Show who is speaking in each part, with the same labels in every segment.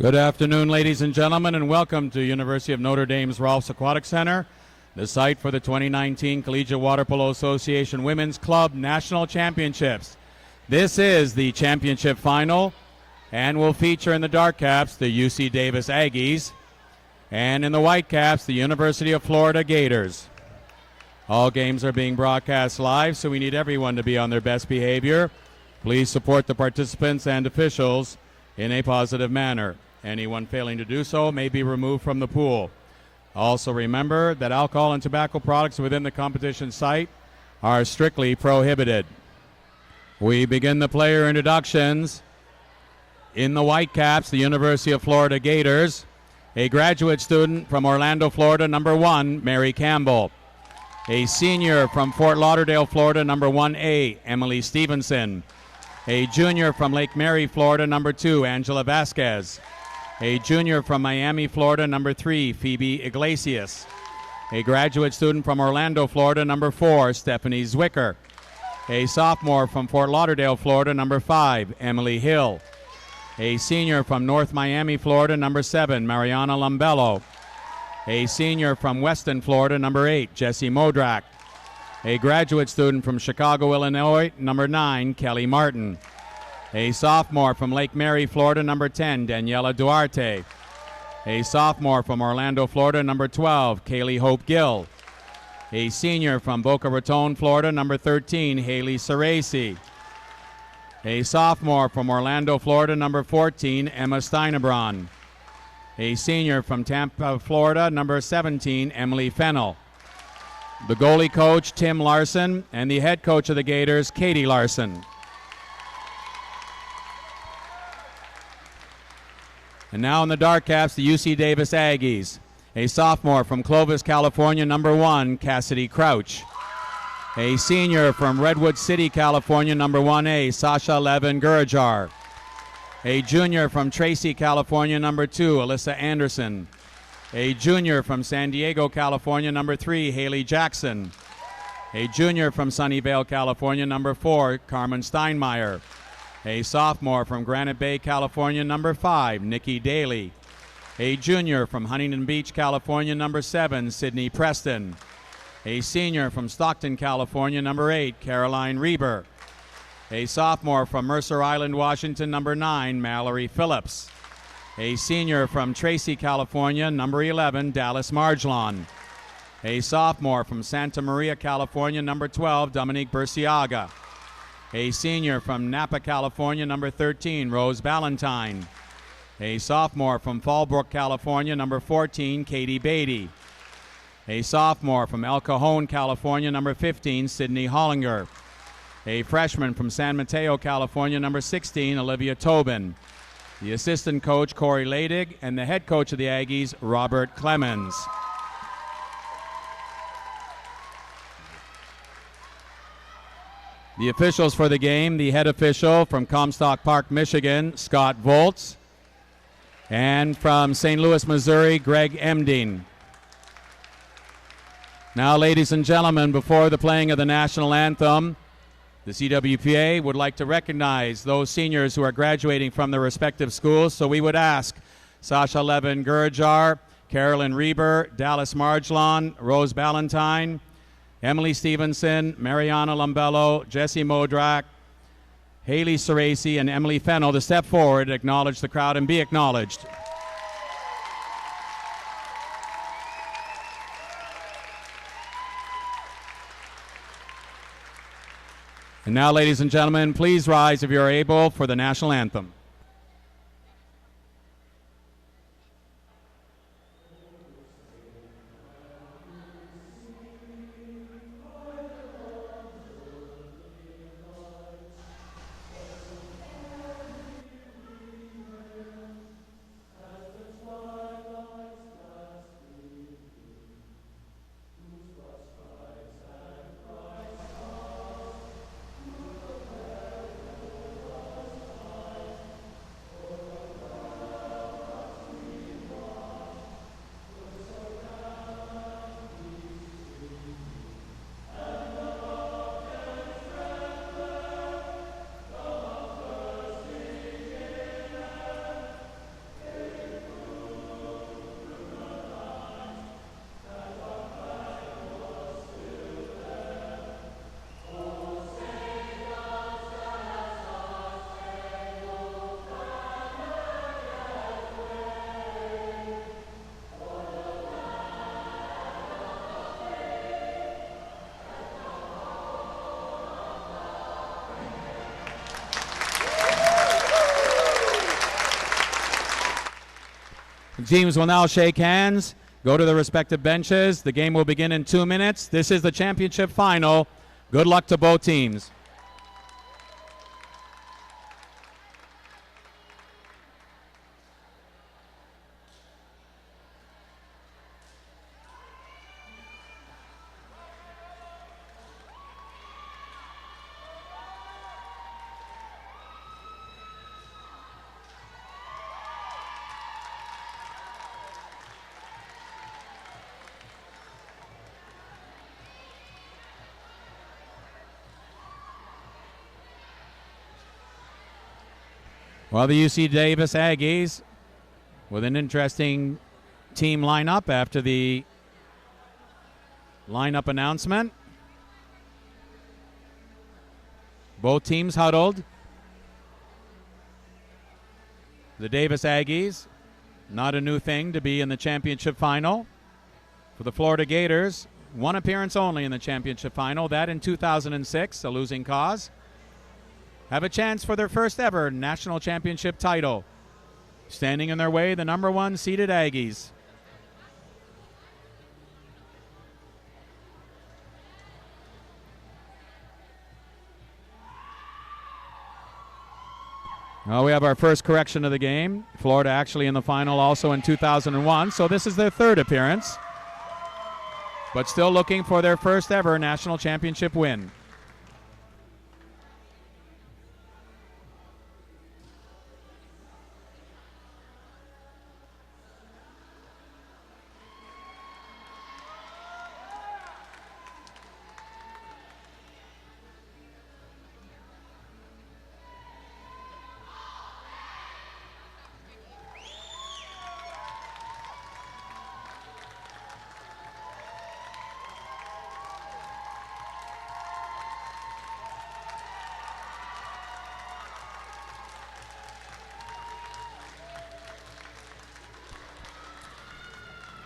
Speaker 1: Good afternoon, ladies and gentlemen, and welcome to University of Notre Dame's Rolfs Aquatic Center, the site for the 2019 Collegiate Water Polo Association Women's Club National Championships. This is the championship final and will feature in the dark caps the UC Davis Aggies and in the white caps the University of Florida Gators. All games are being broadcast live, so we need everyone to be on their best behavior. Please support the participants and officials in a positive manner. Anyone failing to do so may be removed from the pool. Also remember that alcohol and tobacco products within the competition site are strictly prohibited. We begin the player introductions. In the white caps, the University of Florida Gators, a graduate student from Orlando, Florida, number 1, Mary Campbell. A senior from Fort Lauderdale, Florida, number 1A, Emily Stevenson. A junior from Lake Mary, Florida, number 2, Angela Vasquez. A junior from Miami, Florida, number 3, Phoebe Iglesias. A graduate student from Orlando, Florida, number 4, Stephanie Zwicker. A sophomore from Fort Lauderdale, Florida, number 5, Emily Hill. A senior from North Miami, Florida, number 7, Mariana Lambello. A senior from Weston, Florida, number 8, Jessie Modrak. A graduate student from Chicago, Illinois, number 9, Kelly Martin. A sophomore from Lake Mary, Florida, number 10, Daniela Duarte. A sophomore from Orlando, Florida, number 12, Kaylee Hope Gill. A senior from Boca Raton, Florida, number 13, Haley Ceresi. A sophomore from Orlando, Florida, number 14, Emma Steinebron. A senior from Tampa, Florida, number 17, Emily Fennell. The goalie coach, Tim Larson, and the head coach of the Gators, Katie Larson. And now in the dark caps, the UC Davis Aggies. A sophomore from Clovis, California, number 1, Cassidy Crouch. A senior from Redwood City, California, number 1A, Sasha Levin Gurajar. A junior from Tracy, California, number 2, Alyssa Anderson. A junior from San Diego, California, number 3, Haley Jackson. A junior from Sunnyvale, California, number 4, Carmen Steinmeier. A sophomore from Granite Bay, California, number 5, Nikki Daly. A junior from Huntington Beach, California, number 7, Sydney Preston. A senior from Stockton, California, number 8, Caroline Reber. A sophomore from Mercer Island, Washington, number 9, Mallory Phillips. A senior from Tracy, California, number 11, Dallas Marjlon. A sophomore from Santa Maria, California, number 12, Dominique Burciaga. A senior from Napa, California, number 13, Rose Ballantyne. A sophomore from Fallbrook, California, number 14, Katie Beatty. A sophomore from El Cajon, California, number 15, Sydney Hollinger. A freshman from San Mateo, California, number 16, Olivia Tobin. The assistant coach, Corey Ladig, and the head coach of the Aggies, Robert Clemens. The officials for the game, the head official from Comstock Park, Michigan, Scott Volz. And from St. Louis, Missouri, Greg Emding. Now, ladies and gentlemen, before the playing of the national anthem, the CWPA would like to recognize those seniors who are graduating from their respective schools. So we would ask Sasha Levin Gurajar, Carolyn Reber, Dallas Marjlon, Rose Ballantyne, Emily Stevenson, Mariana Lambello, Jessie Modrak, Haley Ceresi, and Emily Fennell to step forward, acknowledge the crowd, and be acknowledged. And now, ladies and gentlemen, please rise if you are able for the national anthem. Teams will now shake hands, go to their respective benches. The game will begin in 2 minutes. This is the championship final. Good luck to both teams. Well, the UC Davis Aggies with an interesting team lineup after the lineup announcement. Both teams huddled. The Davis Aggies, not a new thing to be in the championship final. For the Florida Gators, one appearance only in the championship final, that in 2006, a losing cause. Have a chance for their first ever national championship title. Standing in their way, the number 1 seeded Aggies. Well, we have our first correction of the game. Florida actually in the final also in 2001, so this is their 3rd appearance. But still looking for their first ever national championship win.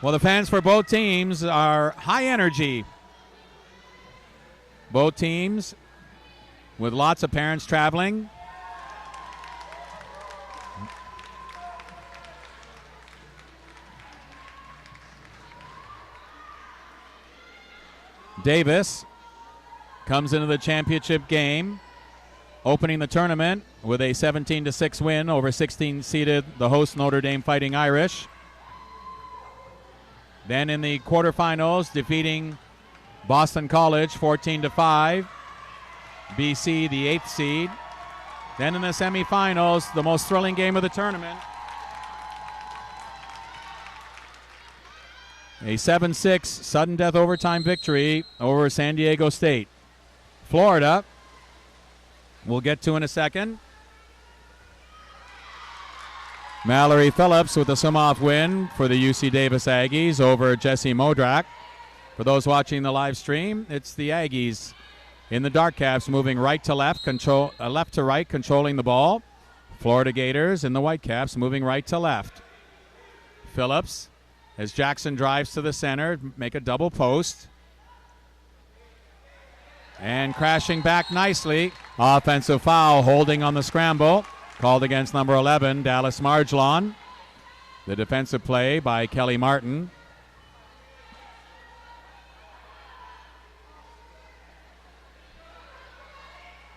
Speaker 1: Well, the fans for both teams are high energy. Both teams with lots of parents traveling. Davis comes into the championship game, opening the tournament with a 17-6 win over 16-seeded the host Notre Dame Fighting Irish. Then in the quarterfinals, defeating Boston College 14-5, BC the 8th seed. Then in the semifinals, the most thrilling game of the tournament, a 7-6 sudden death overtime victory over San Diego State. Florida, we'll get to in a second. Mallory Phillips with a sum-off win for the UC Davis Aggies over Jesse Modrak. For those watching the live stream, it's the Aggies in the dark caps moving right to left, left to right, controlling the ball. Florida Gators in the white caps moving right to left. Phillips, as Jackson drives to the center, make a double post. And crashing back nicely. Offensive foul, holding on the scramble. Called against number 11, Dallas Marjlon. The defensive play by Kelly Martin.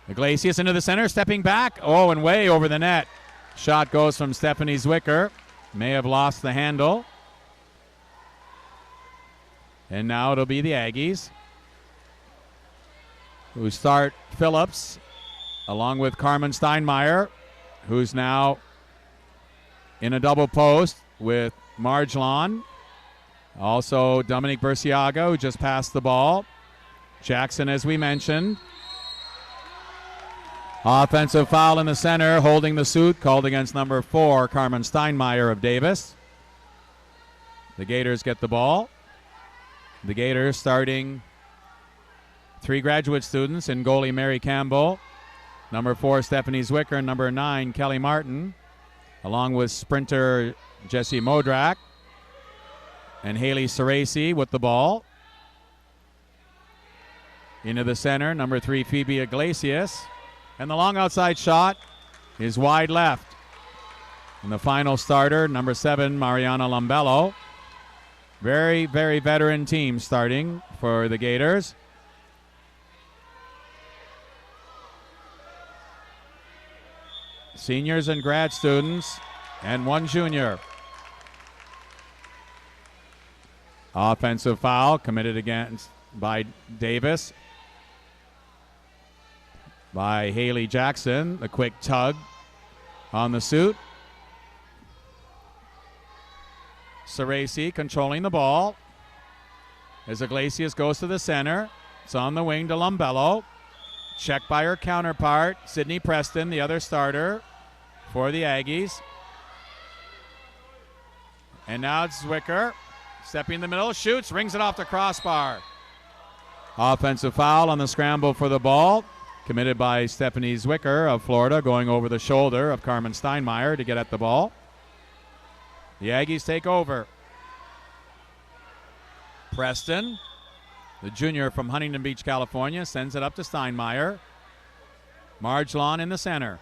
Speaker 1: Iglesias into the center, stepping back. Oh, and way over the net. Shot goes from Stephanie Zwicker. May have lost the handle. And now it'll be the Aggies, who start Phillips along with Carmen Steinmeier, who's now in a double post with Marjlon. Also Dominique Burciaga, who just passed the ball. Jackson, as we mentioned. Offensive foul in the center, holding the suit, called against number 4, Carmen Steinmeier of Davis. The Gators get the ball. The Gators starting 3 graduate students in goalie Mary Campbell, number 4 Stephanie Zwicker, and number 9 Kelly Martin, along with sprinter Jesse Modrak and Haley Ceresi with the ball. Into the center, number 3 Phoebe Iglesias. And the long outside shot is wide left. And the final starter, number 7, Mariana Lambello. Very, very veteran team starting for the Gators. Seniors and grad students, and 1 junior. Offensive foul committed against by Davis. By Haley Jackson, the quick tug on the suit. Ceresi controlling the ball as Iglesias goes to the center. It's on the wing to Lambello. Checked by her counterpart, Sydney Preston, the other starter for the Aggies. And now it's Zwicker. Stepping in the middle, shoots, rings it off the crossbar. Offensive foul on the scramble for the ball, committed by Stephanie Zwicker of Florida, going over the shoulder of Carmen Steinmeier to get at the ball. The Aggies take over. Preston, the junior from Huntington Beach, California, sends it up to Steinmeier. Margelon in the center.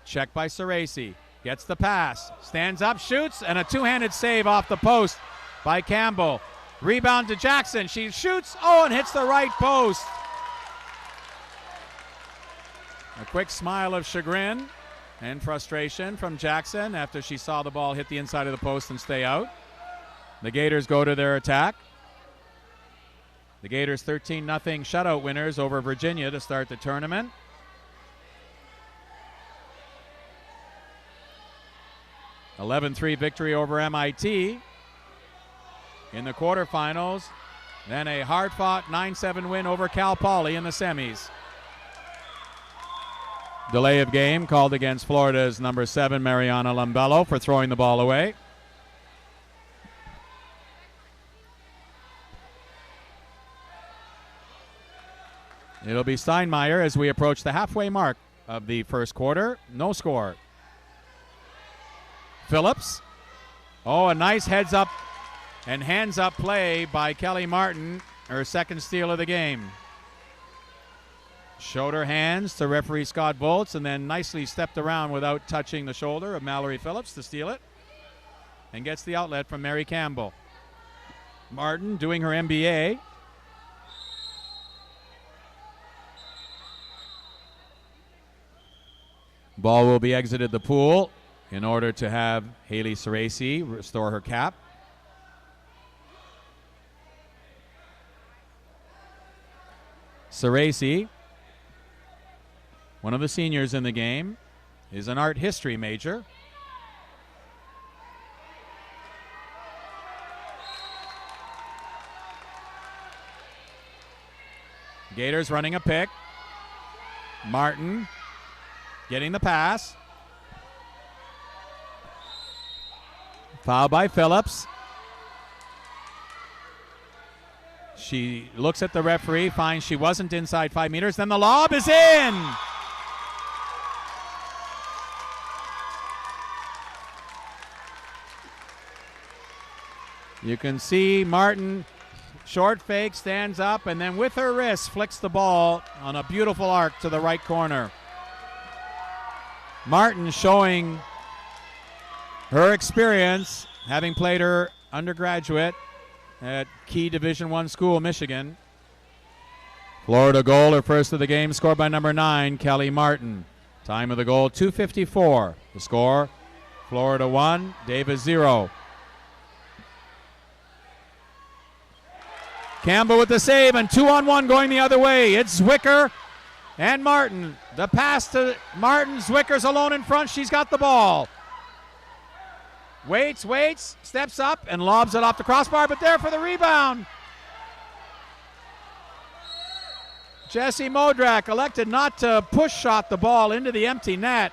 Speaker 1: Checked by Ceresi. Gets the pass. Stands up, shoots, and a two-handed save off the post by Campbell. Rebound to Jackson. She shoots, and hits the right post. A quick smile of chagrin and frustration from Jackson after she saw the ball hit the inside of the post and stay out. The Gators go to their attack. The Gators 13-0 shutout winners over Virginia to start the tournament. An 11-3 victory over MIT in the quarterfinals. Then a hard-fought 9-7 win over Cal Poly in the semis. Delay of game called against Florida's number 7, Mariana Lambello, for throwing the ball away. It'll be Steinmeier as we approach the halfway mark of the first quarter. No score. Phillips. A nice heads up and hands up play by Kelly Martin, her second steal of the game. Showed her hands to referee Scott Volz and then nicely stepped around without touching the shoulder of Mallory Phillips to steal it. And gets the outlet from Mary Campbell. Martin doing her MBA. Ball will be exited the pool in order to have Haley Ceresi restore her cap. Ceresi, one of the seniors in the game, is an art history major. Gators running a pick. Martin getting the pass. Foul by Phillips. She looks at the referee, finds she wasn't inside 5 meters. Then the lob is in. You can see Martin, short fake, stands up, and then with her wrist flicks the ball on a beautiful arc to the right corner. Martin showing her experience, having played her undergraduate at Key Division I school, Michigan. Florida goal, her first of the game, scored by number 9, Kelly Martin. Time of the goal, 2:54. The score, Florida 1, Davis 0. Campbell with the save, and 2-on-1 going the other way. It's Zwicker and Martin. The pass to Martin. Zwicker's alone in front. She's got the ball. Waits, steps up, and lobs it off the crossbar, but there for the rebound. Jessie Modrak elected not to push shot the ball into the empty net.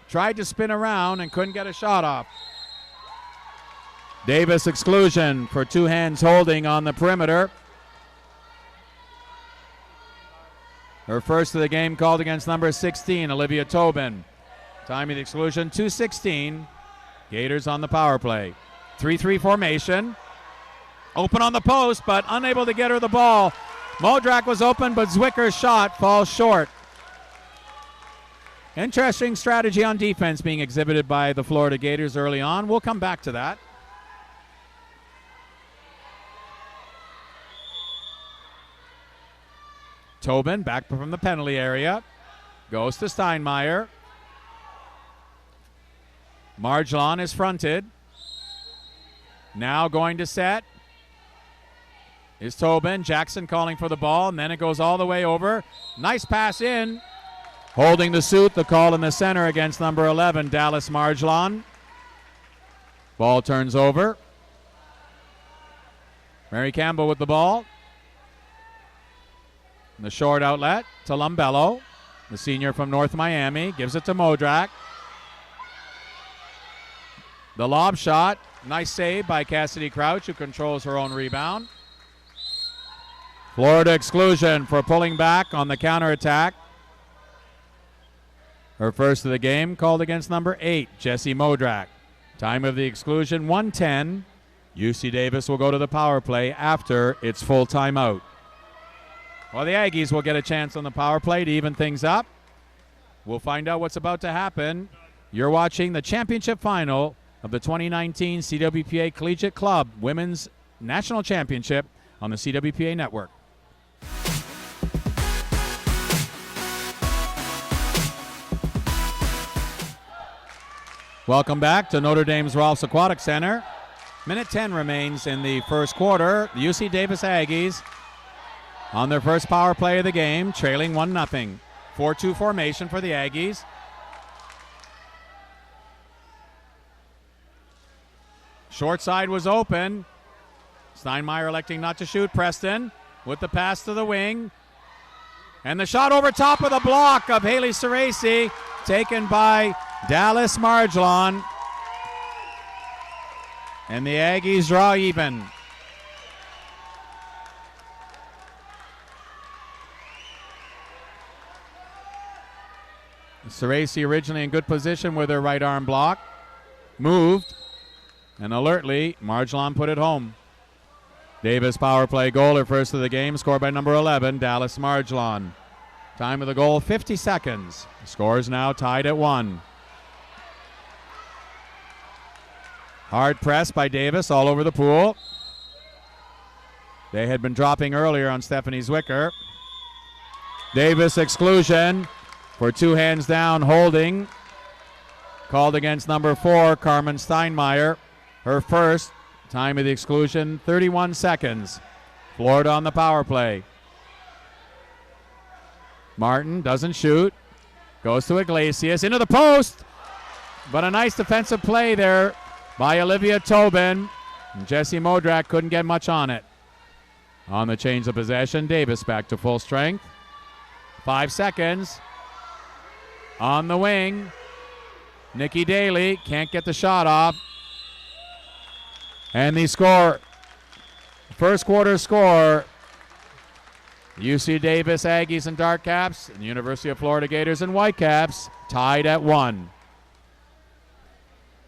Speaker 1: Tried to spin around and couldn't get a shot off. Davis exclusion for two hands holding on the perimeter. Her first of the game called against number 16, Olivia Tobin. Time of the exclusion, 2:16. Gators on the power play. 3-3 formation. Open on the post, but unable to get her the ball. Modrak was open, but Zwicker's shot falls short. Interesting strategy on defense being exhibited by the Florida Gators early on. We'll come back to that. Tobin back from the penalty area. Goes to Steinmeier. Marjolon is fronted. Now going to set is Tobin. Jackson calling for the ball, and then it goes all the way over. Nice pass in. Holding the suit, the call in the center against number 11, Dallas Marjolon. Ball turns over. Mary Campbell with the ball. And the short outlet to Lumbello, the senior from North Miami. Gives it to Modrak. The lob shot. Nice save by Cassidy Crouch, who controls her own rebound. Florida exclusion for pulling back on the counterattack. Her first of the game called against number 8, Jessie Modrak. Time of the exclusion, 1:10. UC Davis will go to the power play after its full timeout. Well, the Aggies will get a chance on the power play to even things up. We'll find out what's about to happen. You're watching the championship final of the 2019 CWPA Collegiate Club Women's National Championship on the CWPA Network. Welcome back to Notre Dame's Rolfs Aquatic Center. Minute 10 remains in the first quarter. The UC Davis Aggies on their first power play of the game, trailing 1-0. 4-2 formation for the Aggies. Short side was open. Steinmeier electing not to shoot. Preston with the pass to the wing. And the shot over top of the block of Haley Ceresi, taken by Dallas Marjolon. And the Aggies draw even. Ceresi originally in good position with her right arm block. Moved. And alertly, Marjolon put it home. Davis power play goal, her first of the game, scored by number 11, Dallas Marjolon. Time of the goal, 50 seconds. The score is now tied at 1. Hard press by Davis all over the pool. They had been dropping earlier on Stephanie Zwicker. Davis exclusion for 2 hands down holding. Called against number 4, Carmen Steinmeier. Her first. Time of the exclusion, 31 seconds. Florida on the power play. Martin doesn't shoot. Goes to Iglesias, into the post. But a nice defensive play there by Olivia Tobin. And Jessie Modrak couldn't get much on it. On the change of possession, Davis back to full strength. 5 seconds. On the wing, Nikki Daly can't get the shot off. And the score, first quarter score, UC Davis Aggies and Dark Caps and the University of Florida Gators and Whitecaps tied at 1.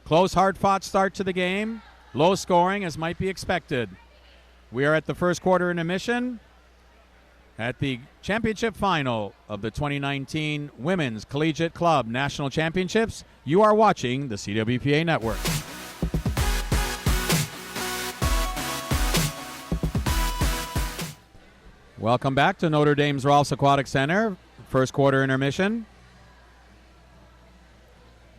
Speaker 1: Close, hard-fought start to the game. Low scoring as might be expected. We are at the first quarter intermission at the championship final of the 2019 Women's Collegiate Club National Championships. You are watching the CWPA Network. Welcome back to Notre Dame's Rolfs Aquatic Center. First quarter intermission.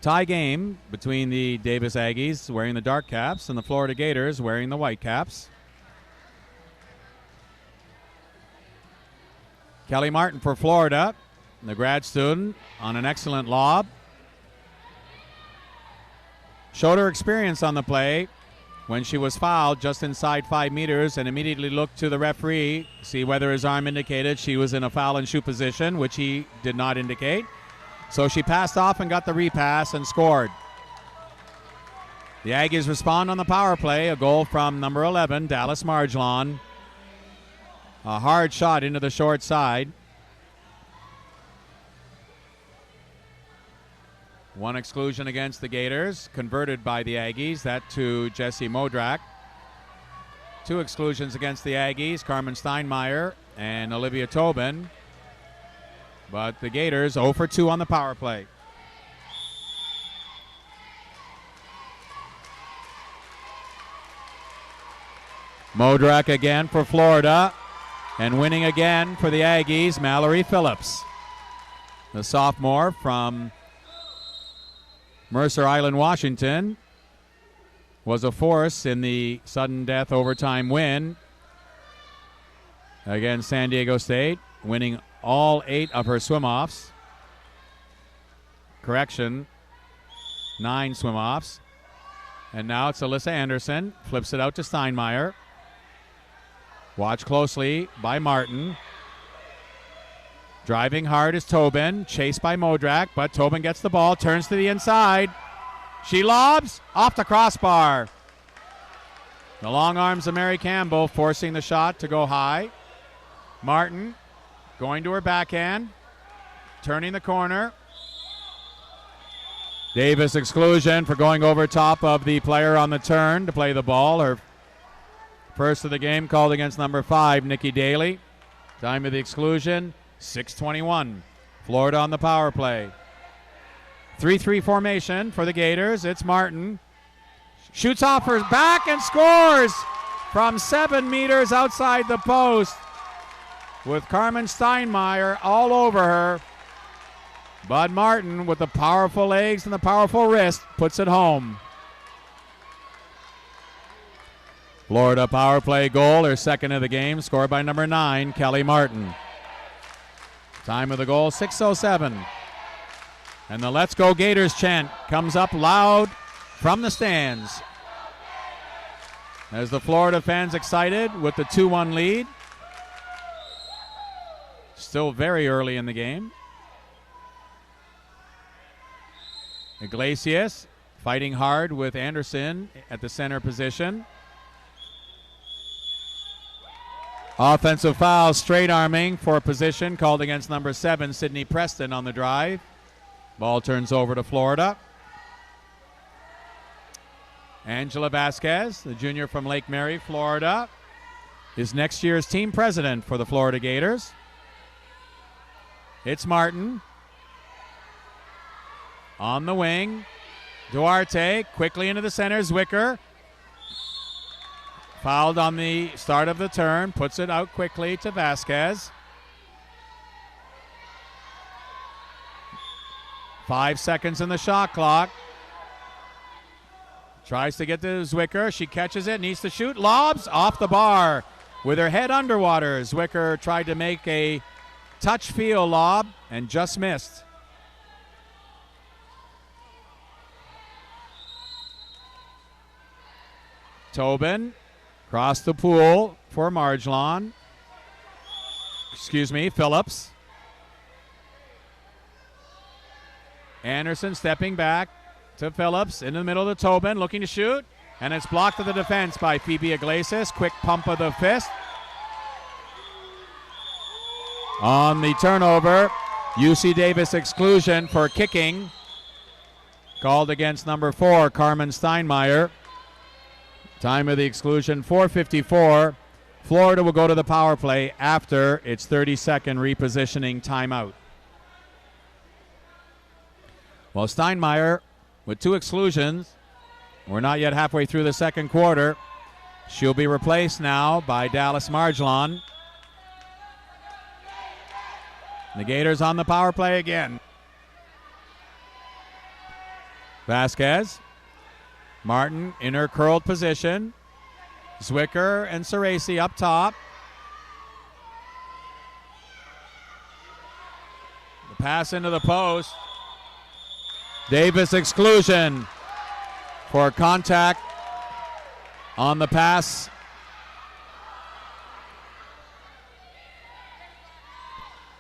Speaker 1: Tie game between the Davis Aggies wearing the dark caps and the Florida Gators wearing the white caps. Kelly Martin for Florida, the grad student, on an excellent lob. Showed her experience on the play when she was fouled just inside 5 meters and immediately looked to the referee, see whether his arm indicated she was in a foul and shoot position, which he did not indicate. So she passed off and got the repass and scored. The Aggies respond on the power play, a goal from number 11, Dallas Marjolon. A hard shot into the short side. One exclusion against the Gators, converted by the Aggies, that to Jessie Modrak. 2 exclusions against the Aggies, Carmen Steinmeier and Olivia Tobin. But the Gators 0 for 2 on the power play. Modrak again for Florida. And winning again for the Aggies, Mallory Phillips. The sophomore from Mercer Island, Washington, was a force in the sudden death overtime win against San Diego State, winning all 8 of her swim-offs. Correction, 9 swim-offs. And now it's Alyssa Anderson, flips it out to Steinmeier. Watch closely by Martin. Driving hard is Tobin, chased by Modrak, but Tobin gets the ball, turns to the inside. She lobs off the crossbar. The long arms of Mary Campbell forcing the shot to go high. Martin going to her backhand, turning the corner. Davis exclusion for going over top of the player on the turn to play the ball. Her first of the game called against number 5, Nikki Daly. Time of the exclusion, 6:21. Florida on the power play. 3-3 formation for the Gators. It's Martin. Shoots off her back and scores from 7 meters outside the post with Carmen Steinmeier all over her. Bud Martin, with the powerful legs and the powerful wrist, puts it home. Florida power play goal, her second of the game, scored by number 9, Kelly Martin. Time of the goal, 6:07. And the Let's Go Gators chant comes up loud from the stands as the Florida fans excited with the 2-1 lead. Still very early in the game. Iglesias fighting hard with Anderson at the center position. Offensive foul, straight arming for position called against number 7, Sydney Preston on the drive. Ball turns over to Florida. Angela Vasquez, the junior from Lake Mary, Florida, is next year's team president for the Florida Gators. It's Martin. On the wing, Duarte quickly into the center, Zwicker. Fouled on the start of the turn, puts it out quickly to Vasquez. 5 seconds in the shot clock. Tries to get to Zwicker, she catches it, needs to shoot, lobs off the bar with her head underwater. Zwicker tried to make a touch feel lob and just missed. Tobin across the pool for Marjolon. Phillips. Anderson stepping back to Phillips in the middle of the Tobin, looking to shoot, and it's blocked to the defense by Phoebe Iglesias. Quick pump of the fist. On the turnover, UC Davis exclusion for kicking, called against number 4, Carmen Steinmeier. Time of the exclusion, 4:54. Florida will go to the power play after its 30-second repositioning timeout. Well, Steinmeier with 2 exclusions. We're not yet halfway through the second quarter. She'll be replaced now by Dallas Marjolon. The Gators on the power play again. Vasquez. Martin in her curled position. Zwicker and Ceresi up top. The pass into the post. Davis exclusion for contact on the pass.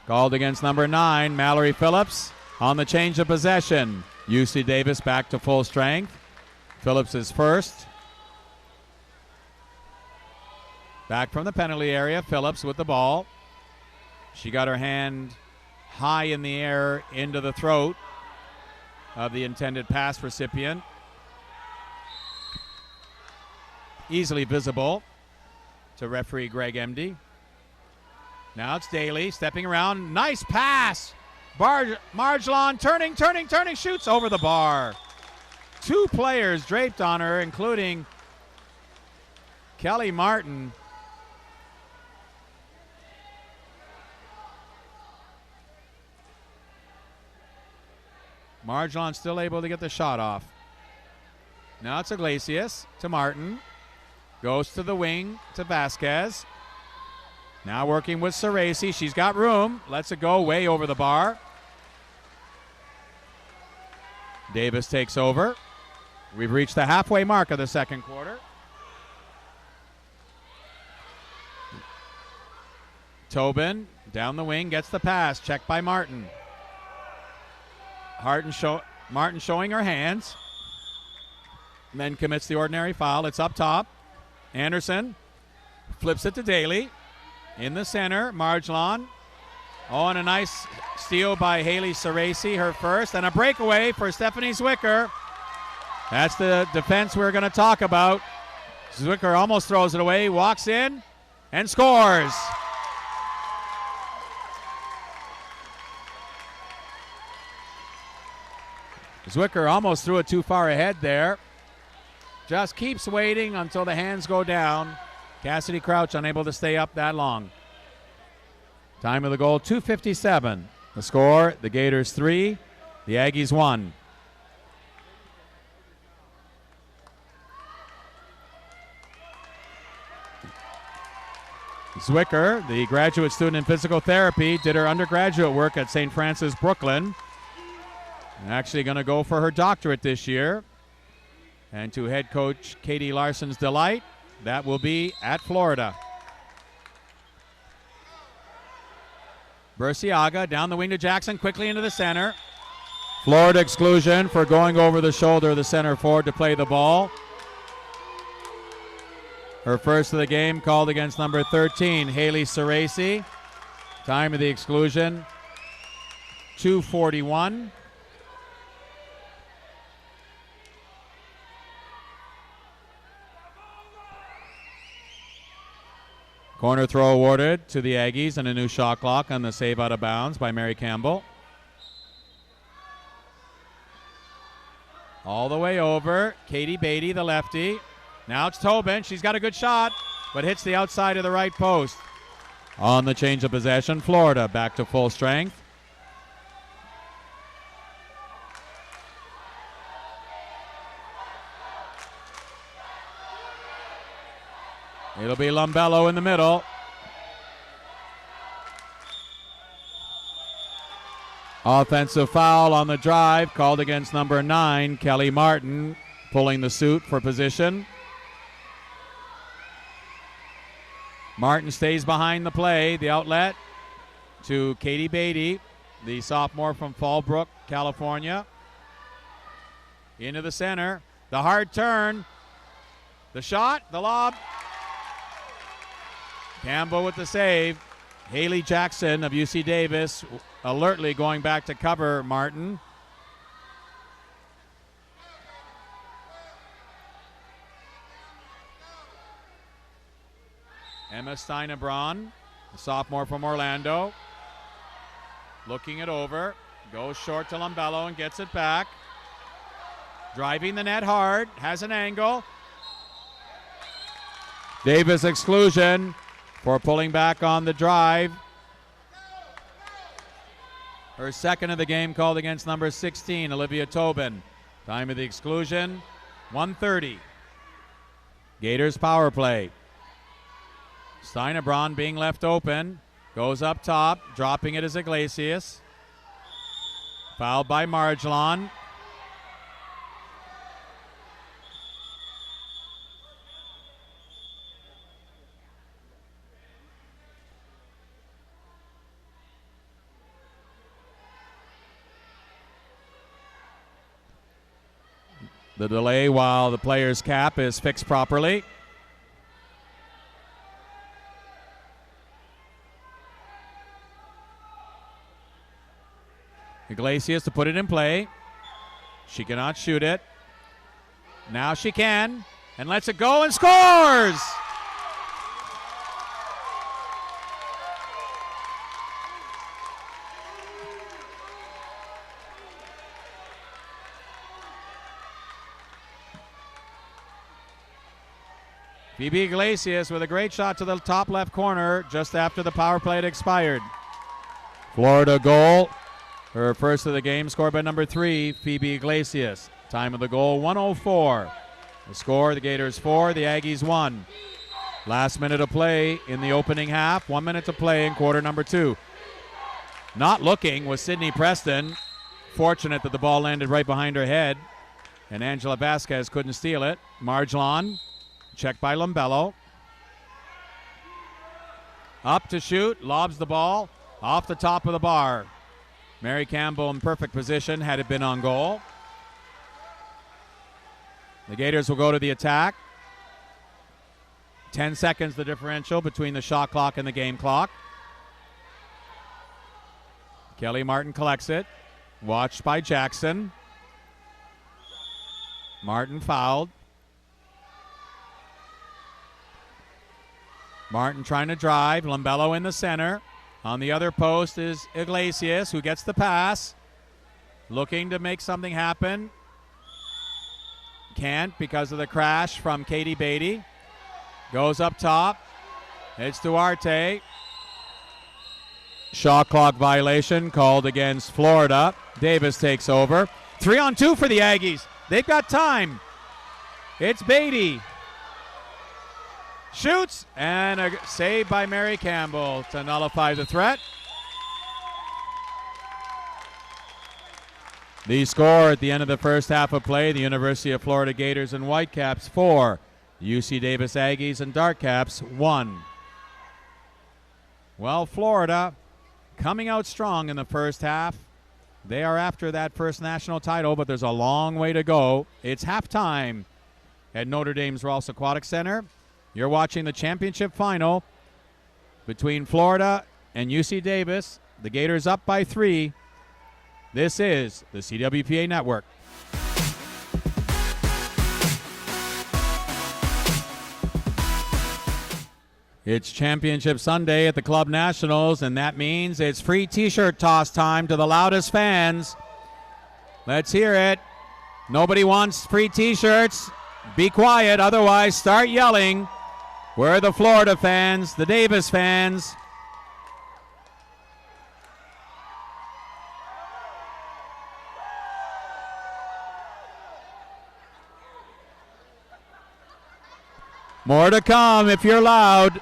Speaker 1: Called against number 9, Mallory Phillips, on the change of possession. UC Davis back to full strength. Phillips is first. Back from the penalty area, Phillips with the ball. She got her hand high in the air into the throat of the intended pass recipient. Easily visible to referee Greg Emdy. Now it's Daly stepping around. Nice pass. Marjolon turning, shoots over the bar. 2 players draped on her, including Kelly Martin. Marjolon still able to get the shot off. Now it's Iglesias to Martin. Goes to the wing to Vasquez. Now working with Ceresi. She's got room. Lets it go way over the bar. Davis takes over. We've reached the halfway mark of the second quarter. Tobin down the wing, gets the pass. Checked by Martin. Martin showing her hands. Then commits the ordinary foul. It's up top. Anderson flips it to Daly. In the center, Marjolon. Oh, and a nice steal by Haley Ceresi, her first. And a breakaway for Stephanie Zwicker. That's the defense we're going to talk about. Zwicker almost throws it away, walks in, and scores. Zwicker almost threw it too far ahead there. Just keeps waiting until the hands go down. Cassidy Crouch unable to stay up that long. Time of the goal, 2:57. The score, the Gators 3, the Aggies 1. Zwicker, the graduate student in physical therapy, did her undergraduate work at St. Francis, Brooklyn. Actually going to go for her doctorate this year. And to head coach Katie Larson's delight, that will be at Florida. Burciaga down the wing to Jackson, quickly into the center. Florida exclusion for going over the shoulder of the center forward to play the ball. Her first of the game called against number 13, Haley Ceresi. Time of the exclusion, 2:41. Corner throw awarded to the Aggies and a new shot clock on the save out of bounds by Mary Campbell. All the way over, Katie Beatty, the lefty. Now it's Tobin. She's got a good shot, but hits the outside of the right post. On the change of possession, Florida back to full strength. It'll be Lumbello in the middle. Offensive foul on the drive called against number 9, Kelly Martin, pulling the suit for position. Martin stays behind the play. The outlet to Katie Beatty, the sophomore from Fallbrook, California. Into the center. The hard turn. The shot, the lob. Campbell with the save. Haley Jackson of UC Davis alertly going back to cover Martin. Emma Steinebron, the sophomore from Orlando. Looking it over. Goes short to Lumbello and gets it back. Driving the net hard. Has an angle. Davis exclusion for pulling back on the drive. Her second of the game called against number 16, Olivia Tobin. Time of the exclusion, 1:30. Gators power play. Steinebron being left open. Goes up top, dropping it as Iglesias. Fouled by Marjolon. The delay while the player's cap is fixed properly. Iglesias to put it in play. She cannot shoot it. Now she can, and lets it go and scores! Phoebe Iglesias with a great shot to the top left corner just after the power play had expired. Florida goal, her first of the game, scored by number 3, Phoebe Iglesias. Time of the goal, 1:04. The score, the Gators 4, the Aggies 1. Last minute of play in the opening half, 1 minute to play in quarter number 2. Not looking was Sydney Preston. Fortunate that the ball landed right behind her head, and Angela Vasquez couldn't steal it. Marjolon, checked by Lombello. Up to shoot, lobs the ball off the top of the bar. Mary Campbell in perfect position had it been on goal. The Gators will go to the attack. 10 seconds the differential between the shot clock and the game clock. Kelly Martin collects it. Watched by Jackson. Martin fouled. Martin trying to drive. Lombello in the center. On the other post is Iglesias, who gets the pass. Looking to make something happen. Can't because of the crash from Katie Beatty. Goes up top. It's Duarte. Shot clock violation called against Florida. Davis takes over. 3-on-2 for the Aggies. They've got time. It's Beatty. Shoots, and a save by Mary Campbell to nullify the threat. The score at the end of the first half of play, the University of Florida Gators and Whitecaps 4. UC Davis Aggies and Dartcaps 1. Well, Florida coming out strong in the first half. They are after that first national title, but there's a long way to go. It's halftime at Notre Dame's Rolfs Aquatic Center. You're watching the championship final between Florida and UC Davis. The Gators up by 3. This is the CWPA Network. It's Championship Sunday at the Club Nationals, and that means it's free t-shirt toss time to the loudest fans. Let's hear it. Nobody wants free t-shirts. Be quiet, otherwise start yelling. Where are the Florida fans, the Davis fans? More to come if you're loud.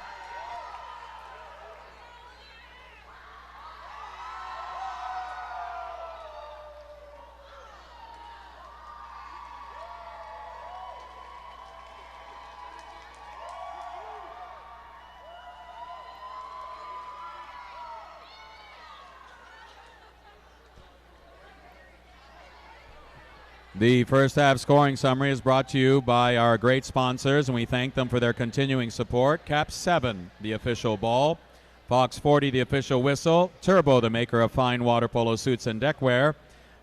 Speaker 1: The first half scoring summary is brought to you by our great sponsors, and we thank them for their continuing support. Cap 7, the official ball. Fox 40, the official whistle. Turbo, the maker of fine water polo suits and deckwear.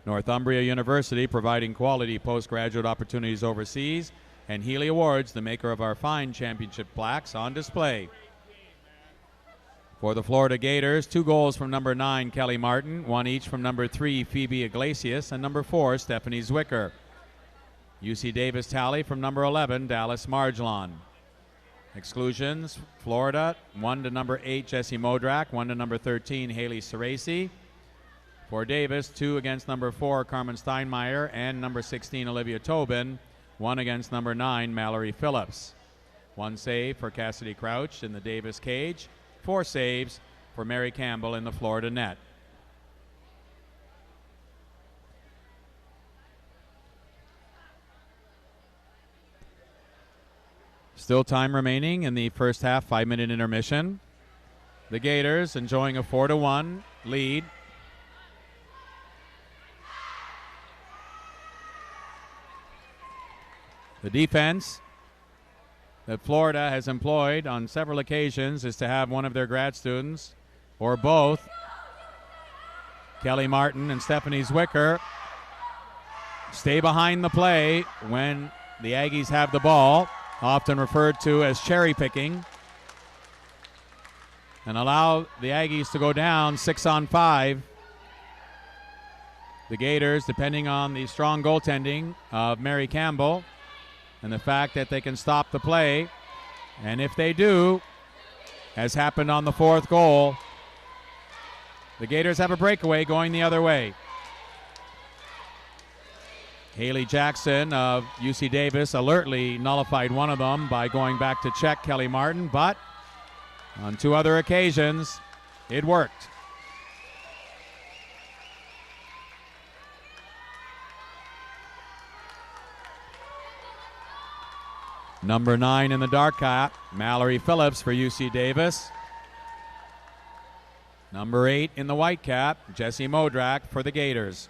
Speaker 1: Northumbria University, providing quality postgraduate opportunities overseas. And Healy Awards, the maker of our fine championship plaques on display. For the Florida Gators, 2 goals from number 9, Kelly Martin, 1 each from number 3, Phoebe Iglesias, and number 4, Stephanie Zwicker. UC Davis tally from number 11, Dallas Marjolon. Exclusions, Florida, 1 to number 8, Jessie Modrak, 1 to number 13, Haley Ceresi. For Davis, 2 against number 4, Carmen Steinmeier, and number 16, Olivia Tobin, 1 against number 9, Mallory Phillips. 1 save for Cassidy Crouch in the Davis cage. 4 saves for Mary Campbell in the Florida net. Still time remaining in the first half, 5-minute intermission. The Gators enjoying a 4-1 lead. The defense that Florida has employed on several occasions is to have one of their grad students, or both, Kelly Martin and Stephanie Zwicker, stay behind the play when the Aggies have the ball, often referred to as cherry picking, and allow the Aggies to go down 6-on-5. The Gators, depending on the strong goaltending of Mary Campbell, and the fact that they can stop the play, And if they do, as happened on the fourth goal, the Gators have a breakaway going the other way. Haley Jackson of UC Davis alertly nullified one of them by going back to check Kelly Martin, but on two other occasions, it worked. Number 9 in the dark cap, Mallory Phillips for UC Davis. Number 8 in the white cap, Jessie Modrak for the Gators.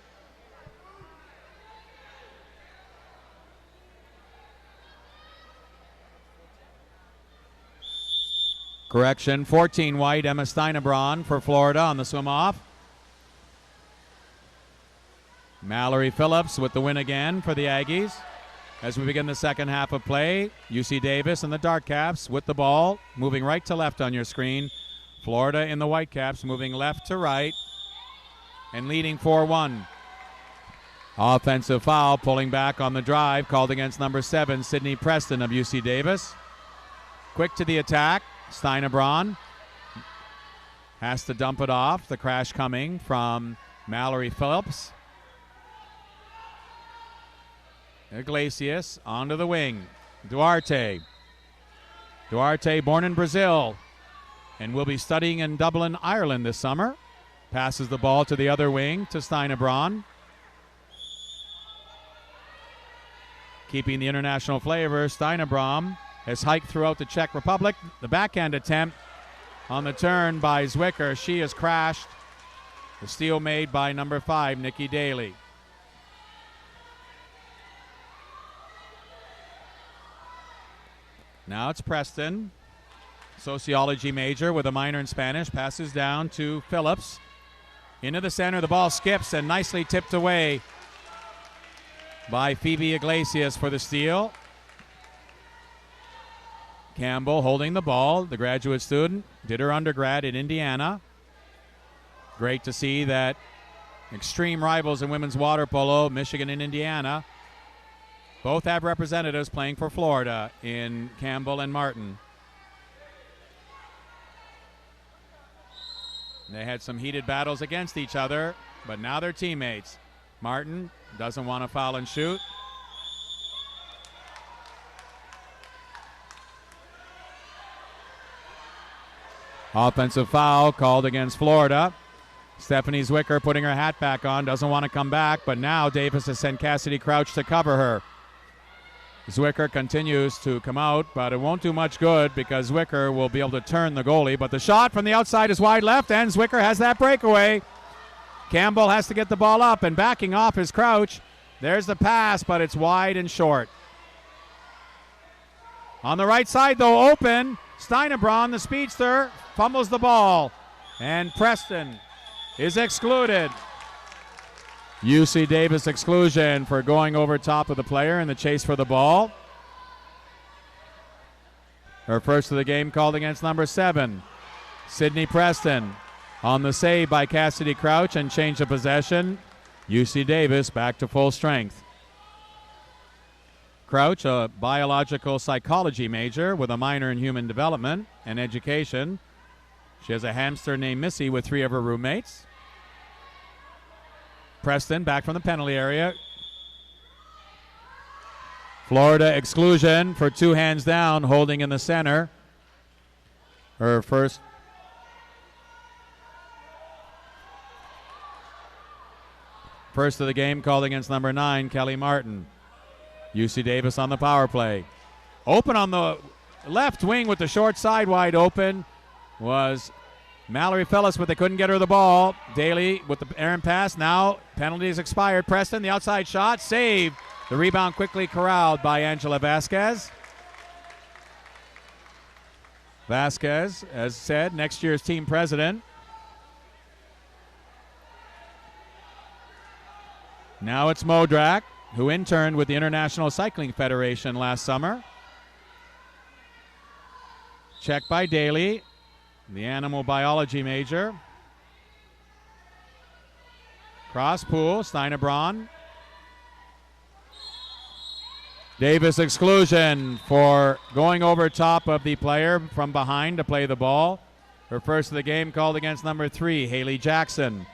Speaker 1: Correction, 14 white, Emma Steinebron for Florida on the swim off. Mallory Phillips with the win again for the Aggies. As we begin the second half of play, UC Davis and the dark caps with the ball, moving right to left on your screen. Florida in the white caps moving left to right and leading 4-1. Offensive foul, pulling back on the drive, called against number 7, Sydney Preston of UC Davis. Quick to the attack, Steinebron has to dump it off. The crash coming from Mallory Phillips. Iglesias onto the wing. Duarte, born in Brazil and will be studying in Dublin, Ireland this summer. Passes the ball to the other wing to Steinebron. Keeping the international flavor, Steinebron has hiked throughout the Czech Republic. The backhand attempt on the turn by Zwicker. She has crashed. The steal made by number 5, Nikki Daly. Now it's Preston, sociology major with a minor in Spanish, passes down to Phillips. Into the center, the ball skips and nicely tipped away by Phoebe Iglesias for the steal. Campbell holding the ball, the graduate student, did her undergrad in Indiana. Great to see that extreme rivals in women's water polo, Michigan and Indiana, both have representatives playing for Florida in Campbell and Martin. They had some heated battles against each other, but now they're teammates. Martin doesn't want to foul and shoot. Offensive foul called against Florida. Stephanie Zwicker putting her hat back on, doesn't want to come back, but now Davis has sent Cassidy Crouch to cover her. Zwicker continues to come out, but it won't do much good because Zwicker will be able to turn the goalie. But the shot from the outside is wide left, and Zwicker has that breakaway. Campbell has to get the ball up, and backing off his Crouch. There's the pass, but it's wide and short. On the right side, though, open. Steinebron, the speedster, fumbles the ball, and Preston is excluded. UC Davis exclusion for going over top of the player in the chase for the ball. Her first of the game called against number 7, Sydney Preston. On the save by Cassidy Crouch and change of possession. UC Davis back to full strength. Crouch, a biological psychology major with a minor in human development and education. She has a hamster named Missy with 3 of her roommates. Preston back from the penalty area. Florida exclusion for 2 hands down, holding in the center. Her first of the game called against number 9, Kelly Martin. UC Davis on the power play. Open on the left wing with the short side wide open was Mallory Phillips, but they couldn't get her the ball. Daly with the errant pass. Now penalties expired. Preston, the outside shot, saved. The rebound quickly corralled by Angela Vasquez. Vasquez, as said, next year's team president. Now it's Modrak, who interned with the International Cycling Federation last summer. Check by Daly, the animal biology major. Cross pool, Steinebron. Davis exclusion for going over top of the player from behind to play the ball. Her first of the game called against number 3, Haley Jackson.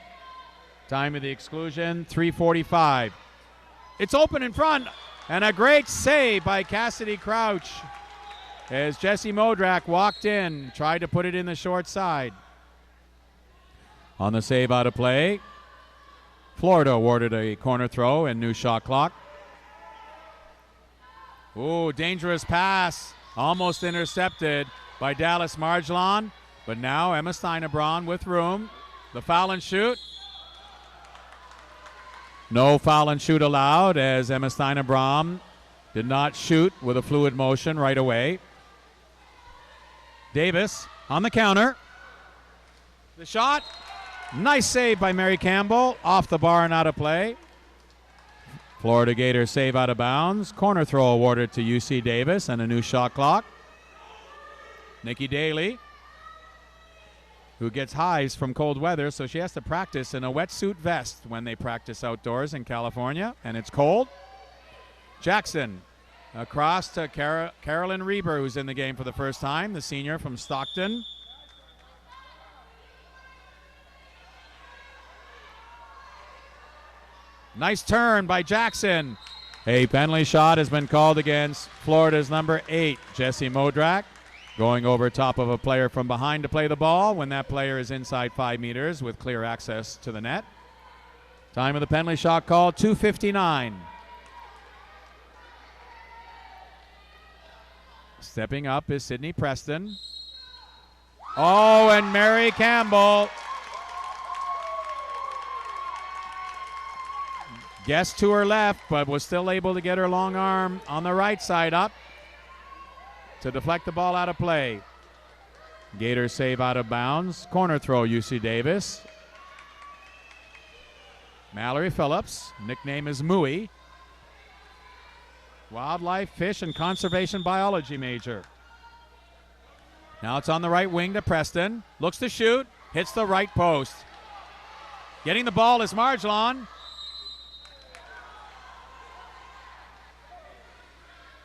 Speaker 1: Time of the exclusion, 3:45. It's open in front, and a great save by Cassidy Crouch as Jessie Modrak walked in, tried to put it in the short side. On the save out of play, Florida awarded a corner throw and new shot clock. Ooh, dangerous pass, almost intercepted by Dallas Marjolon, but now Emma Steinebron with room. The foul and shoot. No foul and shoot allowed as Emma Steinebron did not shoot with a fluid motion right away. Davis on the counter. The shot. Nice save by Mary Campbell. Off the bar and out of play. Florida Gators save out of bounds. Corner throw awarded to UC Davis and a new shot clock. Nikki Daly, who gets highs from cold weather, so she has to practice in a wetsuit vest when they practice outdoors in California, and it's cold. Jackson across to Carolyn Reber, who's in the game for the first time, the senior from Stockton. Nice turn by Jackson. A penalty shot has been called against Florida's number 8, Jessie Modrak, going over top of a player from behind to play the ball when that player is inside 5 meters with clear access to the net. Time of the penalty shot called, 2:59. Stepping up is Sydney Preston. Oh, and Mary Campbell guessed to her left, but was still able to get her long arm on the right side up to deflect the ball out of play. Gators save out of bounds. Corner throw, UC Davis. Mallory Phillips, nickname is Mooey. Wildlife, fish, and conservation biology major. Now it's on the right wing to Preston. Looks to shoot, hits the right post. Getting the ball is Marjolon.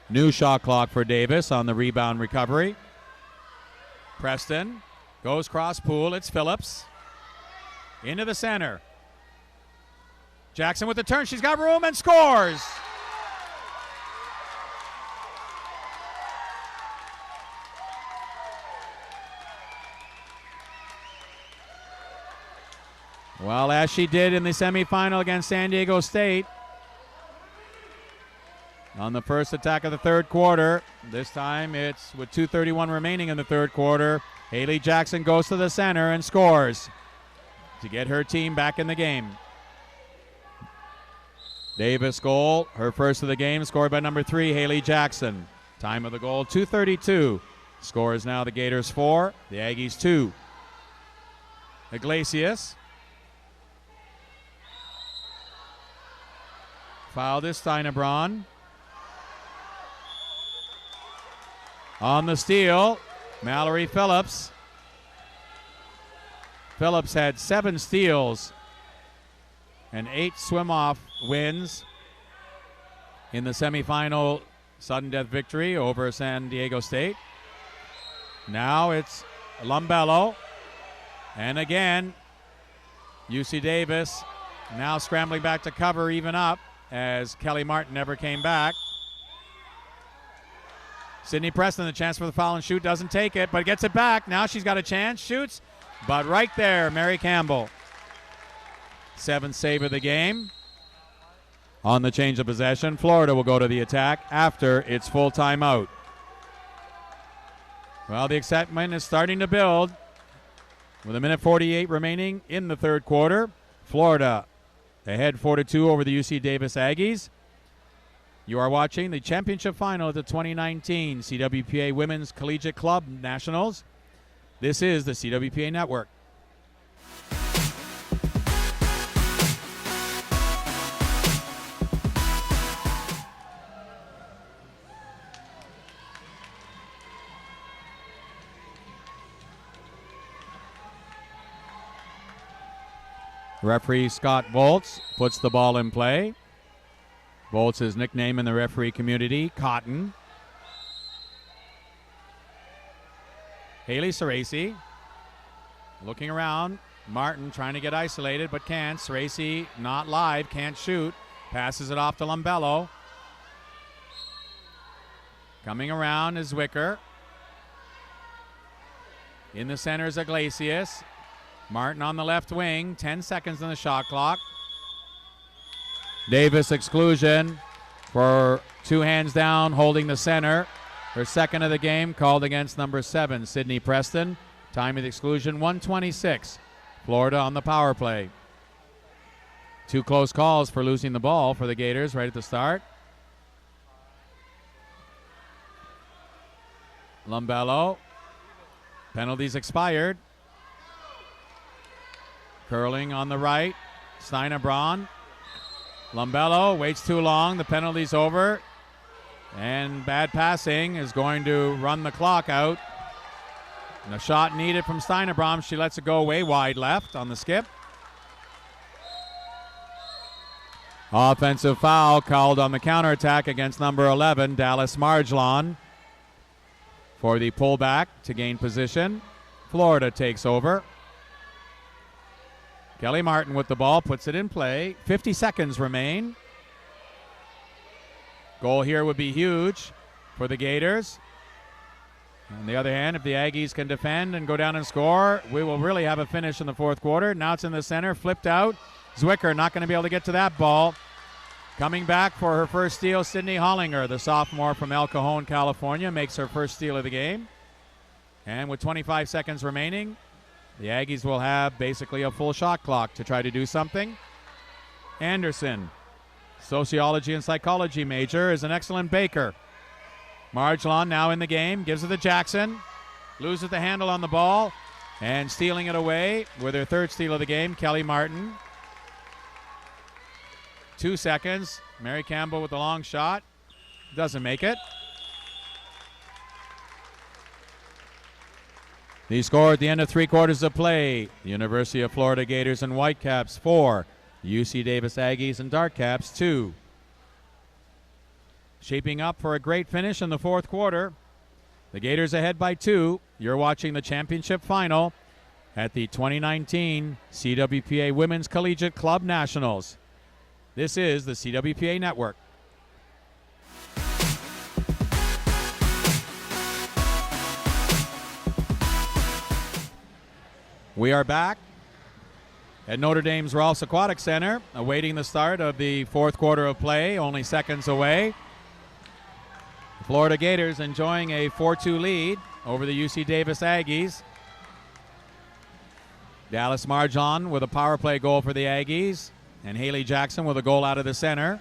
Speaker 1: New shot clock for Davis on the rebound recovery. Preston goes cross pool. It's Phillips. Into the center. Jackson with the turn. She's got room and scores. Well, as she did in the semifinal against San Diego State, on the first attack of the third quarter. This time it's with 2:31 remaining in the third quarter. Haley Jackson goes to the center and scores to get her team back in the game. Davis goal, her first of the game, scored by number 3, Haley Jackson. Time of the goal, 2:32. Score is now the Gators 4, the Aggies 2. Iglesias. Fouled is Steinebron. On the steal, Mallory Phillips. Phillips had 7 steals and 8 swim-off wins in the semifinal sudden death victory over San Diego State. Now it's Lumbello. And again, UC Davis now scrambling back to cover, even up, as Kelly Martin never came back. Sydney Preston, the chance for the foul and shoot, doesn't take it, but gets it back. Now she's got a chance, shoots, but right there, Mary Campbell. 7th save of the game. On the change of possession, Florida will go to the attack after its full timeout. Well, the excitement is starting to build. With 1:48 remaining in the third quarter, Florida ahead 4-2 over the UC Davis Aggies. You are watching the championship final of the 2019 CWPA Women's Collegiate Club Nationals. This is the CWPA Network. Referee Scott Volz puts the ball in play. Volts' nickname in the referee community, Cotton. Haley Ceresi looking around. Martin trying to get isolated but can't. Ceresi not live, can't shoot. Passes it off to Lumbello. Coming around is Zwicker. In the center is Iglesias. Martin on the left wing. 10 seconds on the shot clock. Davis exclusion for 2 hands down, holding the center. Her second of the game called against number 7, Sydney Preston. Time of the exclusion, 1:26. Florida on the power play. 2 close calls for losing the ball for the Gators right at the start. Lumbello. Penalties expired. Curling on the right. Steinebron. Lumbello waits too long. The penalty's over. And bad passing is going to run the clock out. And a shot needed from Steinebron. She lets it go way wide left on the skip. Offensive foul called on the counterattack against number 11, Dallas Marjlon, for the pullback to gain position. Florida takes over. Kelly Martin with the ball, puts it in play. 50 seconds remain. Goal here would be huge for the Gators. On the other hand, if the Aggies can defend and go down and score, we will really have a finish in the fourth quarter. Now it's in the center, flipped out. Zwicker not going to be able to get to that ball. Coming back for her first steal, Sydney Hollinger, the sophomore from El Cajon, California, makes her first steal of the game. And with 25 seconds remaining, the Aggies will have basically a full shot clock to try to do something. Anderson, sociology and psychology major, is an excellent baker. Marjlon now in the game, gives it to Jackson. Loses the handle on the ball and stealing it away with her third steal of the game, Kelly Martin. 2 seconds. Mary Campbell with the long shot. Doesn't make it. The score at the end of 3 quarters of play. The University of Florida Gators and Whitecaps 4. UC Davis Aggies and Darkcaps 2. Shaping up for a great finish in the fourth quarter. The Gators ahead by 2. You're watching the championship final at the 2019 CWPA Women's Collegiate Club Nationals. This is the CWPA Network. We are back at Notre Dame's Rolfs Aquatic Center, awaiting the start of the fourth quarter of play, only seconds away. The Florida Gators enjoying a 4-2 lead over the UC Davis Aggies. Dallas Marjlon with a power play goal for the Aggies, and Haley Jackson with a goal out of the center.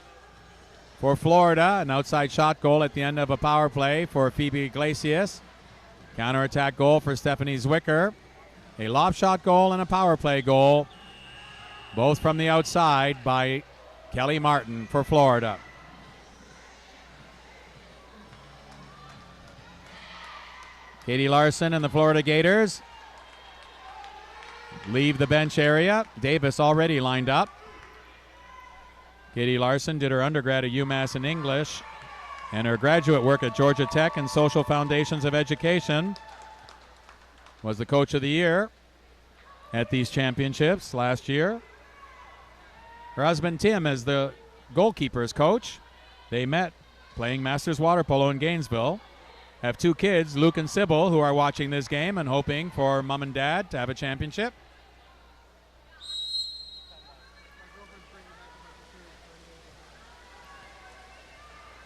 Speaker 1: For Florida, an outside shot goal at the end of a power play for Phoebe Iglesias. Counterattack goal for Stephanie Zwicker. A lob shot goal and a power play goal, both from the outside by Kelly Martin for Florida. Katie Larson and the Florida Gators leave the bench area. Davis already lined up. Katie Larson did her undergrad at UMass in English and her graduate work at Georgia Tech in Social Foundations of Education. Was the coach of the year at these championships last year. Her husband Tim is the goalkeepers coach. They met playing Masters Water Polo in Gainesville. Have 2 kids, Luke and Sybil, who are watching this game and hoping for mom and dad to have a championship.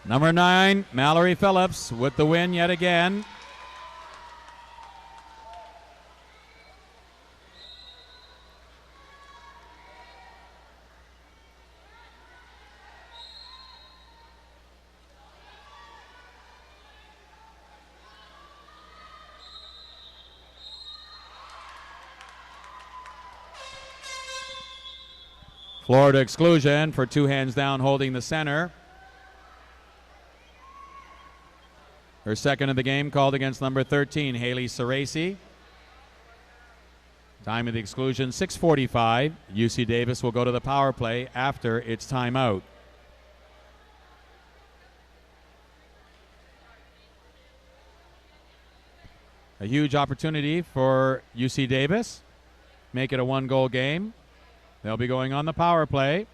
Speaker 1: Number 9, Mallory Phillips with the win yet again. Florida exclusion for 2 hands down holding the center. Her second of the game called against number 13, Haley Ceresi. Time of the exclusion, 6:45. UC Davis will go to the power play after its timeout. A huge opportunity for UC Davis. Make it a 1-goal game. They'll be going on the power play.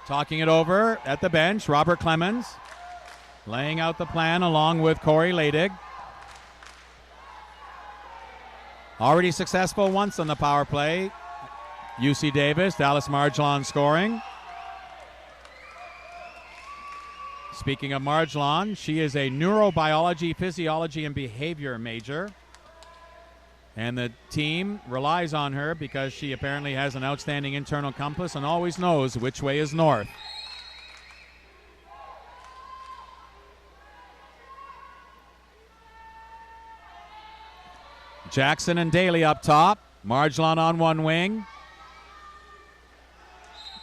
Speaker 1: Talking it over at the bench, Robert Clemens laying out the plan along with Corey Ladig. Already successful once on the power play. UC Davis, Dallas Marjolon scoring. Speaking of Marjolon, she is a neurobiology, physiology, and behavior major. And the team relies on her because she apparently has an outstanding internal compass and always knows which way is north. Jackson and Daly up top. Marjolon on one wing.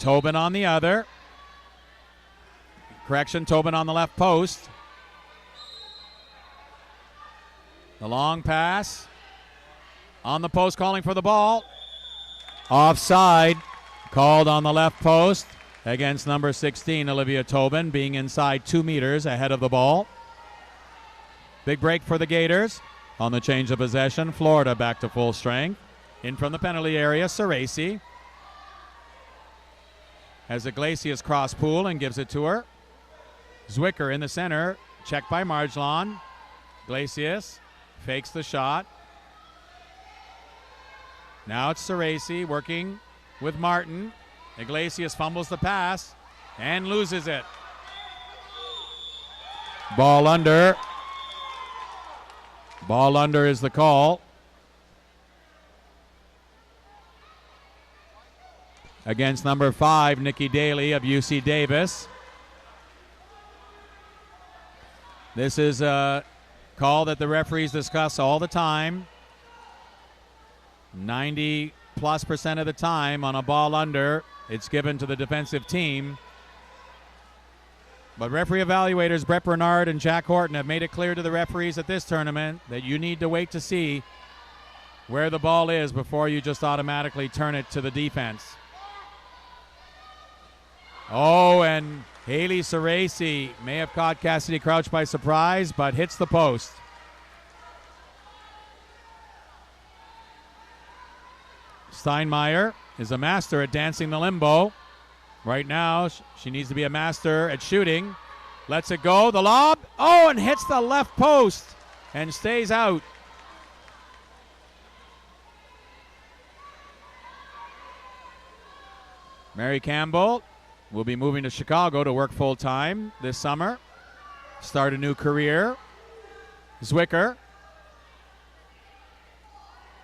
Speaker 1: Tobin on the other. Correction, Tobin on the left post. The long pass. On the post, calling for the ball. Offside. Called on the left post against number 16, Olivia Tobin, being inside 2 meters ahead of the ball. Big break for the Gators. On the change of possession, Florida back to full strength. In from the penalty area, Ceresi. As Iglesias cross pool and gives it to her. Zwicker in the center, checked by Marjolon. Iglesias fakes the shot. Now it's Ceresi working with Martin. Iglesias fumbles the pass and loses it. Ball under. Ball under is the call. Against number 5, Nikki Daly of UC Davis. This is a call that the referees discuss all the time. 90+% of the time on a ball under, it's given to the defensive team. But referee evaluators Brett Bernard and Jack Horton have made it clear to the referees at this tournament that you need to wait to see where the ball is before you just automatically turn it to the defense. Oh, and Haley Ceresi may have caught Cassidy Crouch by surprise, but hits the post. Steinmeier is a master at dancing the limbo. Right now, she needs to be a master at shooting. Lets it go. The lob. Oh, and hits the left post and stays out. Mary Campbell will be moving to Chicago to work full-time this summer. Start a new career. Zwicker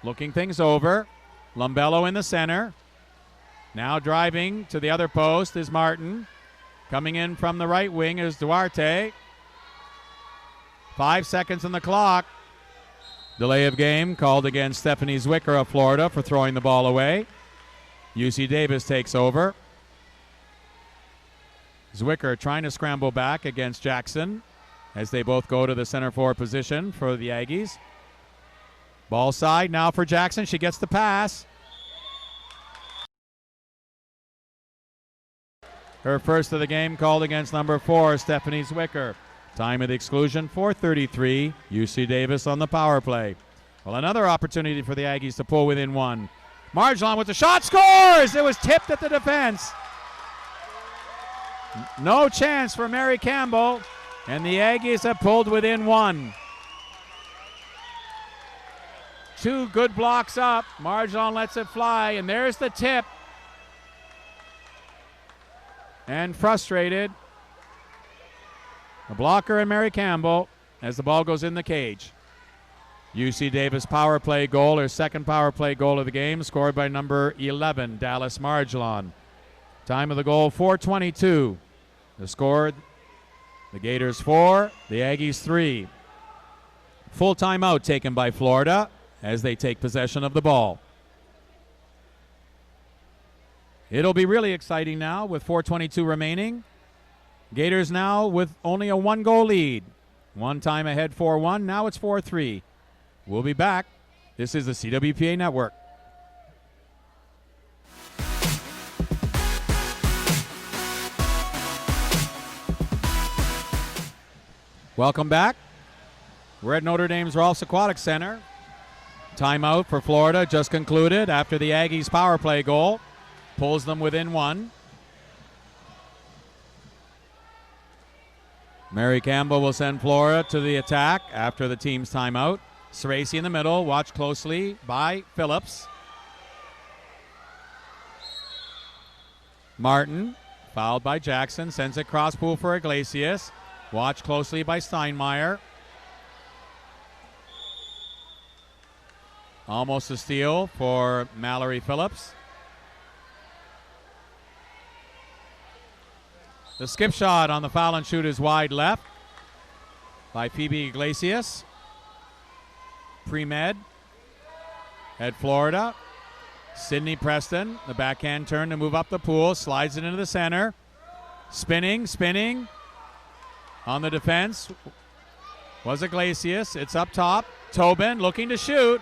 Speaker 1: looking things over. Lumbello in the center. Now driving to the other post is Martin. Coming in from the right wing is Duarte. 5 seconds on the clock. Delay of game called against Stephanie Zwicker of Florida for throwing the ball away. UC Davis takes over. Zwicker trying to scramble back against Jackson as they both go to the center forward position for the Aggies. Ball side now for Jackson. She gets the pass. Her first of the game called against number 4, Stephanie Zwicker. Time of the exclusion, 4:33. UC Davis on the power play. Well, another opportunity for the Aggies to pull within 1. Marjolon with the shot, scores! It was tipped at the defense. No chance for Mary Campbell, and the Aggies have pulled within 1. 2 good blocks up. Marjolon lets it fly, and there's the tip. And frustrated, a blocker and Mary Campbell as the ball goes in the cage. UC Davis power play goal, her second power play goal of the game, scored by number 11, Dallas Marjolon. Time of the goal, 4:22. The score, the Gators 4, the Aggies 3. Full timeout taken by Florida as they take possession of the ball. It'll be really exciting now with 4:22 remaining. Gators now with only a 1-goal lead. One time ahead 4-1, now it's 4-3. We'll be back. This is the CWPA Network. Welcome back. We're at Notre Dame's Rolfs Aquatic Center. Timeout for Florida just concluded after the Aggies' power play goal pulls them within one. Mary Campbell will send Florida to the attack after the team's timeout. Ceresi in the middle, watched closely by Phillips. Martin, fouled by Jackson, sends it cross pool for Iglesias. Watched closely by Steinmeier. Almost a steal for Mallory Phillips. The skip shot on the foul and shoot is wide left by Phoebe Iglesias. Pre-med at Florida. Sydney Preston, the backhand turn to move up the pool, slides it into the center. Spinning on the defense was Iglesias. It's up top. Tobin looking to shoot.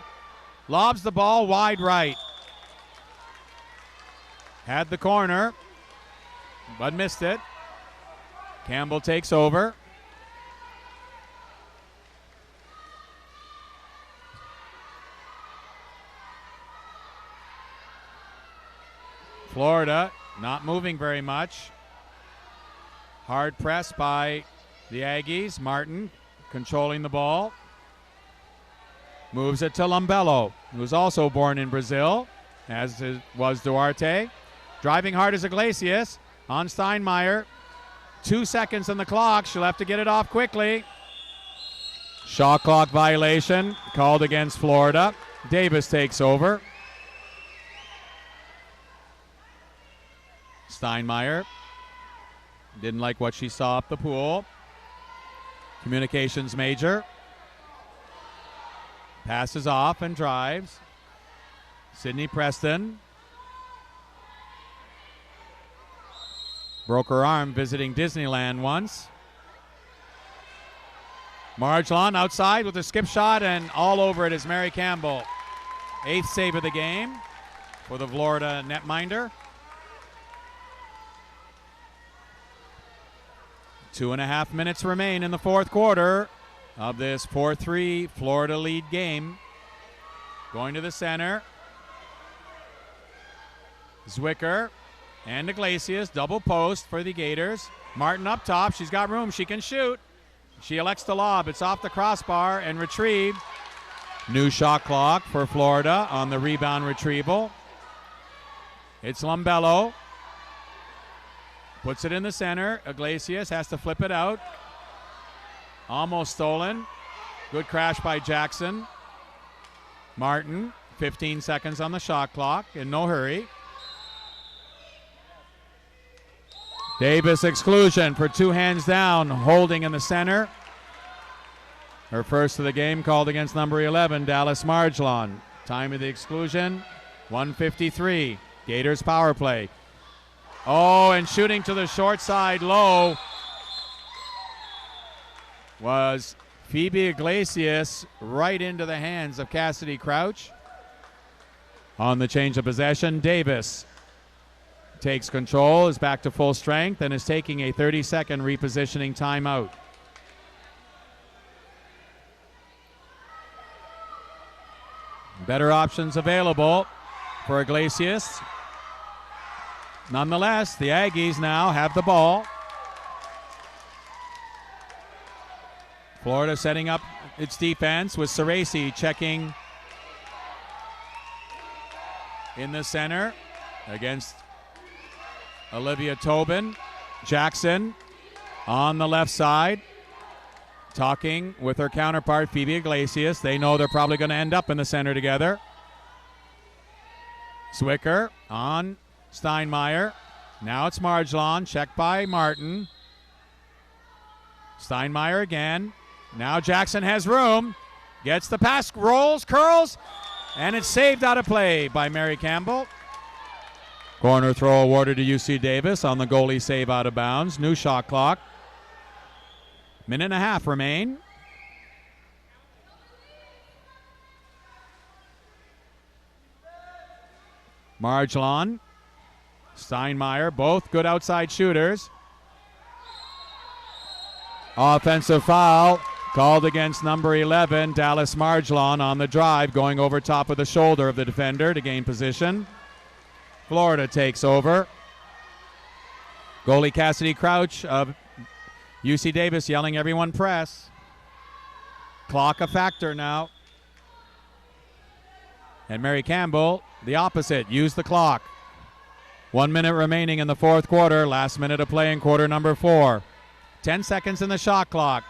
Speaker 1: Lobs the ball wide right. Had the corner, but missed it. Campbell takes over. Florida not moving very much. Hard press by the Aggies. Martin controlling the ball. Moves it to Lumbello, who's also born in Brazil, as was Duarte. Driving hard is Iglesias on Steinmeier. 2 seconds on the clock. She'll have to get it off quickly. Shot clock violation called against Florida. Davis takes over. Steinmeier didn't like what she saw up the pool. Communications major. Passes off and drives. Sydney Preston. Broke her arm visiting Disneyland once. Marjolon outside with a skip shot, and all over it is Mary Campbell. 8th save of the game for the Florida netminder. 2.5 minutes remain in the fourth quarter of this 4-3 Florida lead game. Going to the center. Zwicker and Iglesias, double post for the Gators. Martin up top, she's got room, she can shoot. She elects to lob, it's off the crossbar and retrieved. New shot clock for Florida on the rebound retrieval. It's Lumbello. Puts it in the center. Iglesias has to flip it out. Almost stolen. Good crash by Jackson. Martin, 15 seconds on the shot clock, in no hurry. Davis exclusion for 2 hands down, holding in the center. Her first of the game called against number 11, Dallas Marjolon. Time of the exclusion, 1:53. Gators power play. Oh, and shooting to the short side low was Phoebe Iglesias, right into the hands of Cassidy Crouch. On the change of possession, Davis takes control, is back to full strength, and is taking a 30-second repositioning timeout. Better options available for Iglesias. Nonetheless, the Aggies now have the ball. Florida setting up its defense with Ceresi checking in the center against Olivia Tobin. Jackson on the left side, talking with her counterpart, Phoebe Iglesias. They know they're probably going to end up in the center together. Zwicker on Steinmeier. Now it's Marjolon, checked by Martin. Steinmeier again. Now Jackson has room. Gets the pass, rolls, curls, and it's saved out of play by Mary Campbell. Corner throw awarded to UC Davis on the goalie save out of bounds. New shot clock. Minute and a half remain. Marjolon, Steinmeier, both good outside shooters. Offensive foul called against number 11, Dallas Marjolon, on the drive, going over top of the shoulder of the defender to gain position. Florida takes over. Goalie Cassidy Crouch of UC Davis yelling, everyone press. Clock a factor now. And Mary Campbell, the opposite, use the clock. 1 minute remaining in the fourth quarter. Last minute of play in quarter number 4. 10 seconds in the shot clock.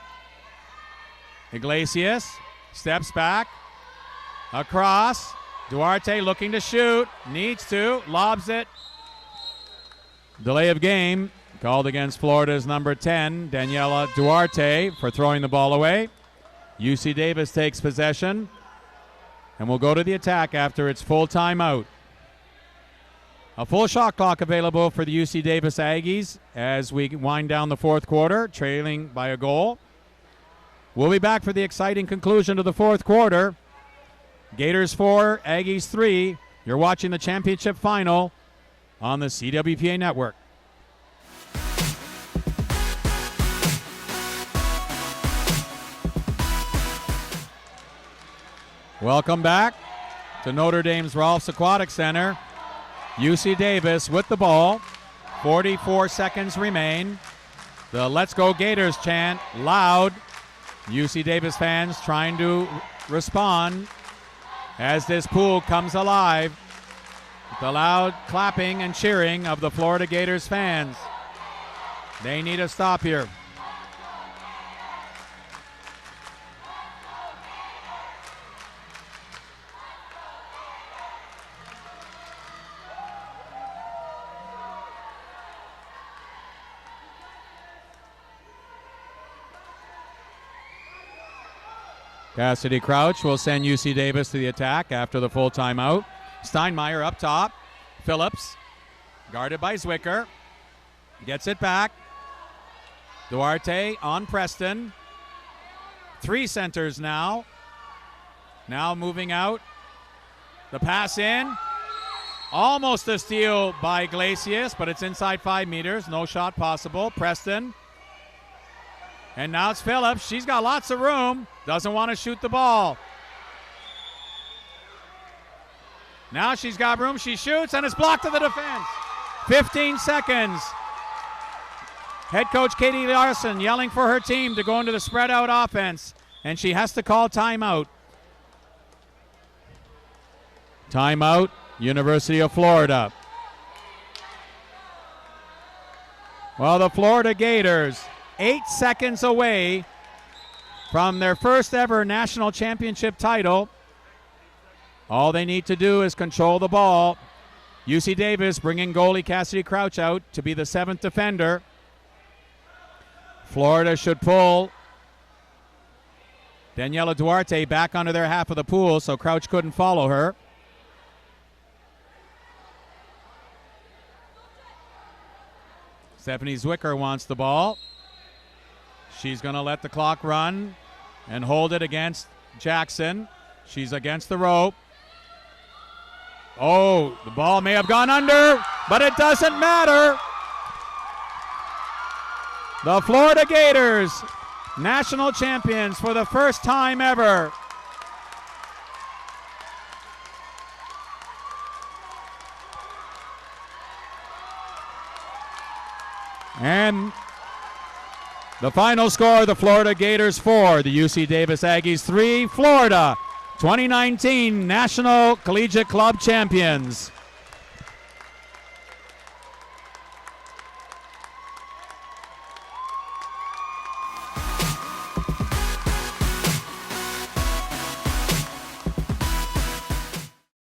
Speaker 1: Iglesias steps back. Across. Duarte looking to shoot. Needs to. Lobs it. Delay of game called against Florida's number 10, Daniela Duarte, for throwing the ball away. UC Davis takes possession and will go to the attack after its full timeout. A full shot clock available for the UC Davis Aggies as we wind down the fourth quarter, trailing by a goal. We'll be back for the exciting conclusion to the fourth quarter. Gators 4, Aggies 3. You're watching the championship final on the CWPA network. Welcome back to Notre Dame's Rolfs Aquatic Center. UC Davis with the ball. 44 seconds remain. The Let's Go Gators chant loud. UC Davis fans trying to respond as this pool comes alive. The loud clapping and cheering of the Florida Gators fans. They need a stop here. Cassidy Crouch will send UC Davis to the attack after the full timeout. Steinmeier up top. Phillips, guarded by Zwicker. Gets it back. Duarte on Preston. 3 centers now. Now moving out. The pass in. Almost a steal by Iglesias, but it's inside 5 meters. No shot possible. Preston. And now it's Phillips. She's got lots of room. Doesn't want to shoot the ball. Now she's got room. She shoots, and it's blocked to the defense. 15 seconds. Head coach Katie Larson yelling for her team to go into the spread out offense, and she has to call timeout. Timeout, University of Florida. Well, the Florida Gators, 8 seconds away from their first ever national championship title. All they need to do is control the ball. UC Davis bringing goalie Cassidy Crouch out to be the 7th defender. Florida should pull Daniela Duarte back onto their half of the pool so Crouch couldn't follow her. Stephanie Zwicker wants the ball. She's going to let the clock run and hold it against Jackson. She's against the rope. Oh, the ball may have gone under, but it doesn't matter. The Florida Gators, national champions for the first time ever. And the final score, the Florida Gators 4, the UC Davis Aggies 3, Florida 2019 National Collegiate Club Champions.